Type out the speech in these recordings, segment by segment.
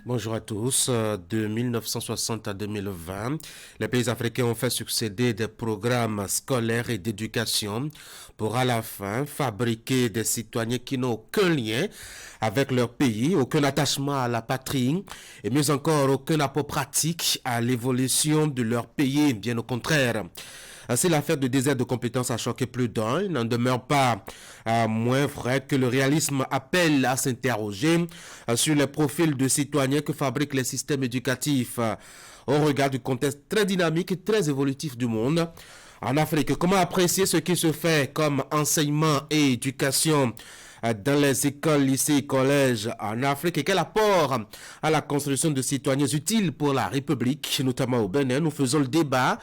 Bonjour à tous. De 1960 à 2020, les pays africains ont fait succéder des programmes scolaires et d'éducation pour à la fin fabriquer des citoyens qui n'ont aucun lien avec leur pays, aucun attachement à la patrie et mieux encore aucun apport pratique à l'évolution de leur pays, bien au contraire. Si l'affaire de désert de compétences a choqué plus d'un, il n'en demeure pas moins vrai que le réalisme appelle à s'interroger sur les profils de citoyens que fabriquent les systèmes éducatifs au regard du contexte très dynamique et très évolutif du monde. En Afrique, comment apprécier ce qui se fait comme enseignement et éducation dans les écoles, lycées et collèges en Afrique et quel apport à la construction de citoyens utiles pour la République, notamment au Bénin. Nous faisons le débat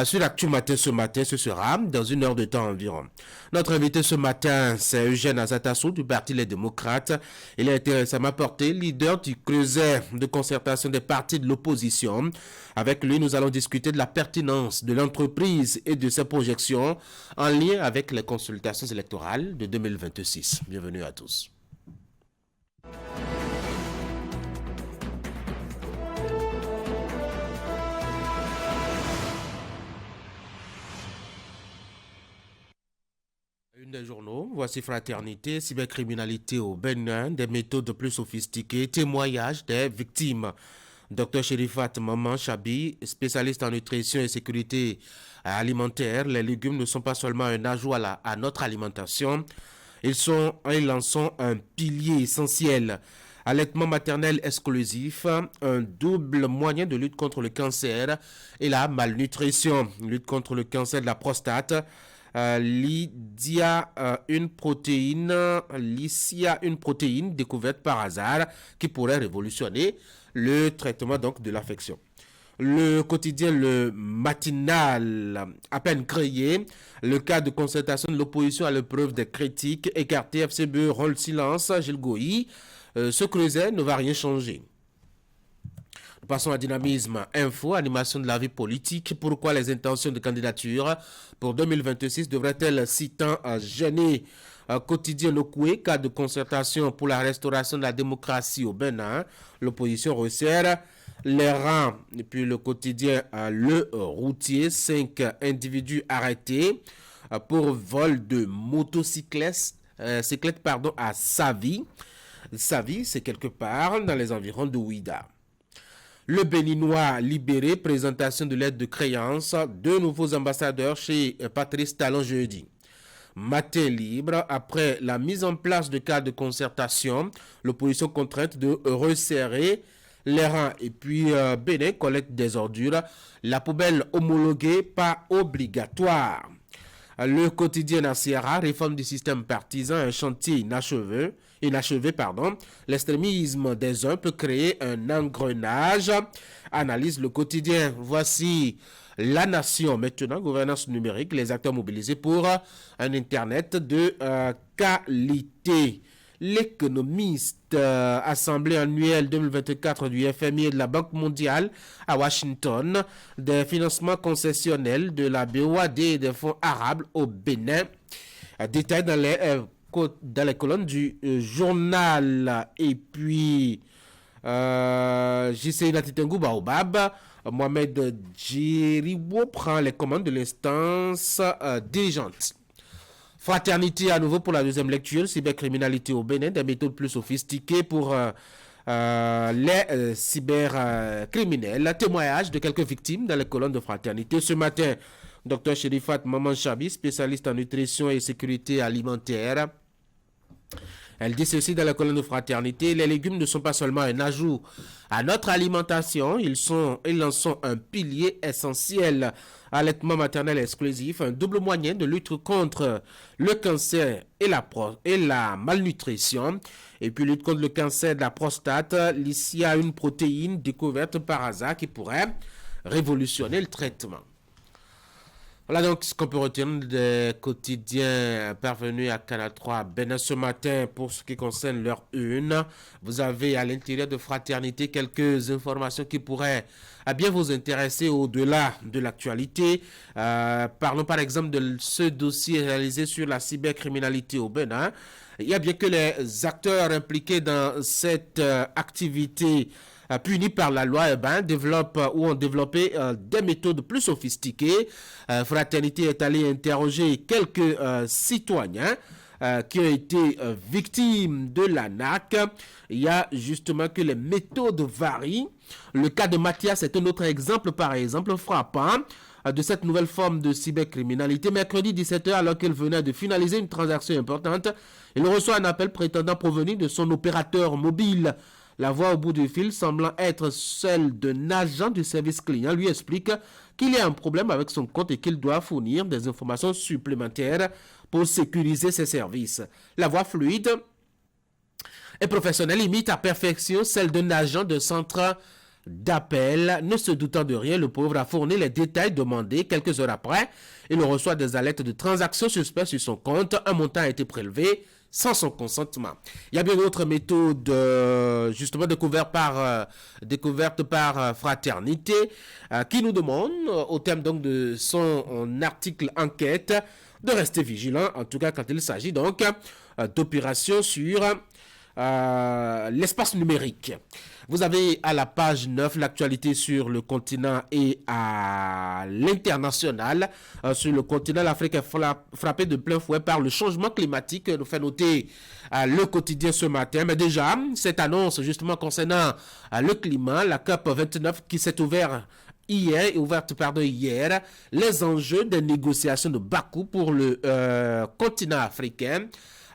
sur l'actu matin ce matin, ce sera dans une heure de temps environ. Notre invité ce matin, c'est Eugène Azatassou du Parti Les Démocrates. Il a été récemment porté leader du creuset de concertation des partis de l'opposition. Avec lui, nous allons discuter de la pertinence de l'entreprise et de ses projections en lien avec les consultations électorales de 2026. Bienvenue à tous. Une des journaux, voici Fraternité, cybercriminalité au Bénin, des méthodes plus sophistiquées, témoignages des victimes. Dr Sherifat Maman Chabi, spécialiste en nutrition et sécurité alimentaire, les légumes ne sont pas seulement un ajout à notre alimentation, ils en sont un pilier essentiel. Allaitement maternel exclusif, un double moyen de lutte contre le cancer et la malnutrition, lutte contre le cancer de la prostate. Lycia, une protéine découverte par hasard qui pourrait révolutionner le traitement donc de l'affection. Le quotidien, le matinal, à peine créé, le cas de concertation de l'opposition à l'épreuve des critiques, écarté, FCBE rend le silence, Gilles Goï, ce creuset ne va rien changer. Passons à Dynamisme Info, animation de la vie politique. Pourquoi les intentions de candidature pour 2026 devraient-elles si tant gêner quotidien Lokoué, cas de concertation pour la restauration de la démocratie au Bénin. L'opposition resserre les rangs. Et puis le quotidien Le Routier, 5 individus arrêtés pour vol de motocyclette à Savi. Savi, c'est quelque part dans les environs de Ouida. Le Béninois libéré, présentation de l'aide de créance, 2 nouveaux ambassadeurs chez Patrice Talon jeudi. Matin libre, après la mise en place de cas de concertation, l'opposition contrainte de resserrer les rangs. Et puis Bénin collecte des ordures, la poubelle homologuée, pas obligatoire. Le quotidien Sierra, réforme du système partisan, un chantier inachevé. L'extrémisme des uns peut créer un engrenage. Analyse le quotidien. Voici la nation. Maintenant, gouvernance numérique, les acteurs mobilisés pour un Internet de qualité. L'économiste, assemblée annuelle 2024 du FMI et de la Banque mondiale à Washington, des financements concessionnels de la BOAD et des fonds arabes au Bénin. Détail dans les colonnes du journal. Et puis, JC Natitengu Baobab, Mohamed Djiribo prend les commandes de l'instance dirigeante. Fraternité à nouveau pour la deuxième lecture, cybercriminalité au Bénin, des méthodes plus sophistiquées pour les cybercriminels. Témoignage de quelques victimes dans les colonnes de Fraternité. Ce matin, Dr Sherifat Maman Chabi, spécialiste en nutrition et sécurité alimentaire. Elle dit ceci dans la colonne de Fraternité, les légumes ne sont pas seulement un ajout à notre alimentation, ils en sont un pilier essentiel. Allaitement maternel exclusif, un double moyen de lutte contre le cancer et la malnutrition. Et puis lutte contre le cancer de la prostate, Lycia, une protéine découverte par hasard qui pourrait révolutionner le traitement. Voilà donc ce qu'on peut retenir des quotidiens parvenus à Canal 3 Bénin ce matin pour ce qui concerne leur une. Vous avez à l'intérieur de Fraternité quelques informations qui pourraient bien vous intéresser au-delà de l'actualité. Parlons par exemple de ce dossier réalisé sur la cybercriminalité au Bénin. Il y a bien que les acteurs impliqués dans cette activité punis par la loi, développent ou ont développé des méthodes plus sophistiquées. Fraternité est allé interroger quelques citoyens qui ont été victimes de l'ANAQ. Il y a justement que les méthodes varient. Le cas de Mathias est un autre exemple, par exemple, frappant de cette nouvelle forme de cybercriminalité. Mercredi 17h, alors qu'il venait de finaliser une transaction importante, il reçoit un appel prétendant provenir de son opérateur mobile. La voix au bout du fil, semblant être celle d'un agent du service client, lui explique qu'il y a un problème avec son compte et qu'il doit fournir des informations supplémentaires pour sécuriser ses services. La voix fluide et professionnelle imite à perfection celle d'un agent de centre d'appel. Ne se doutant de rien, le pauvre a fourni les détails demandés. Quelques heures après, il reçoit des alertes de transactions suspectes sur son compte. Un montant a été prélevé sans son consentement. Il y a bien d'autres méthodes justement découvertes par Fraternité qui nous demande, au terme donc de son article enquête, de rester vigilant, en tout cas quand il s'agit donc d'opérations sur l'espace numérique. Vous avez à la page 9 l'actualité sur le continent et à l'international. Sur le continent, l'Afrique est frappée de plein fouet par le changement climatique, nous fait noter le quotidien ce matin. Mais déjà, cette annonce justement concernant le climat, la COP 29 qui s'est ouverte hier, les enjeux des négociations de Bakou pour le continent africain,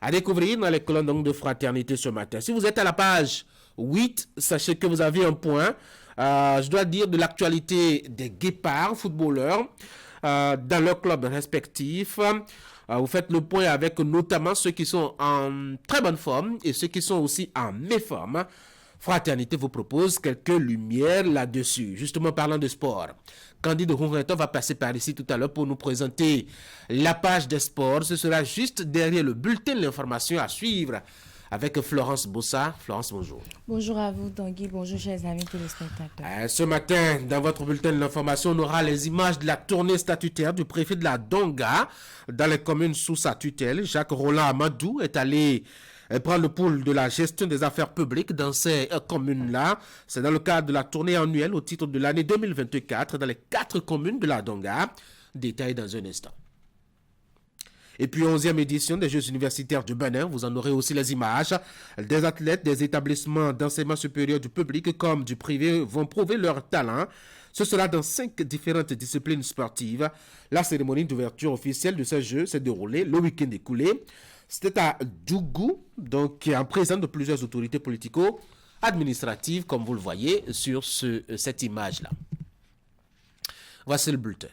à découvrir dans les colonnes donc de Fraternité ce matin. Si vous êtes à la page 8, sachez que vous avez un point, je dois dire, de l'actualité des guépards footballeurs dans leurs clubs respectifs. Vous faites le point avec notamment ceux qui sont en très bonne forme et ceux qui sont aussi en méforme. Fraternité vous propose quelques lumières là-dessus. Justement, parlant de sport, Candide Ronreton va passer par ici tout à l'heure pour nous présenter la page des sports. Ce sera juste derrière le bulletin de l'information à suivre avec Florence Bossa. Florence, bonjour. Bonjour à vous, Tanguy. Bonjour, chers amis téléspectateurs. Ce matin, dans votre bulletin de l'information, on aura les images de la tournée statutaire du préfet de la Donga dans les communes sous sa tutelle. Jacques Roland Amadou est allé prendre le pôle de la gestion des affaires publiques dans ces communes-là. C'est dans le cadre de la tournée annuelle au titre de l'année 2024 dans les 4 communes de la Donga. Détail dans un instant. Et puis 11e édition des Jeux universitaires du Bénin, vous en aurez aussi les images. Des athlètes des établissements d'enseignement supérieur du public comme du privé vont prouver leur talent. Ce sera dans 5 différentes disciplines sportives. La cérémonie d'ouverture officielle de ces Jeux s'est déroulée le week-end écoulé. C'était à Djougou, donc en présence de plusieurs autorités politico-administratives, comme vous le voyez sur cette image-là. Voici le bulletin.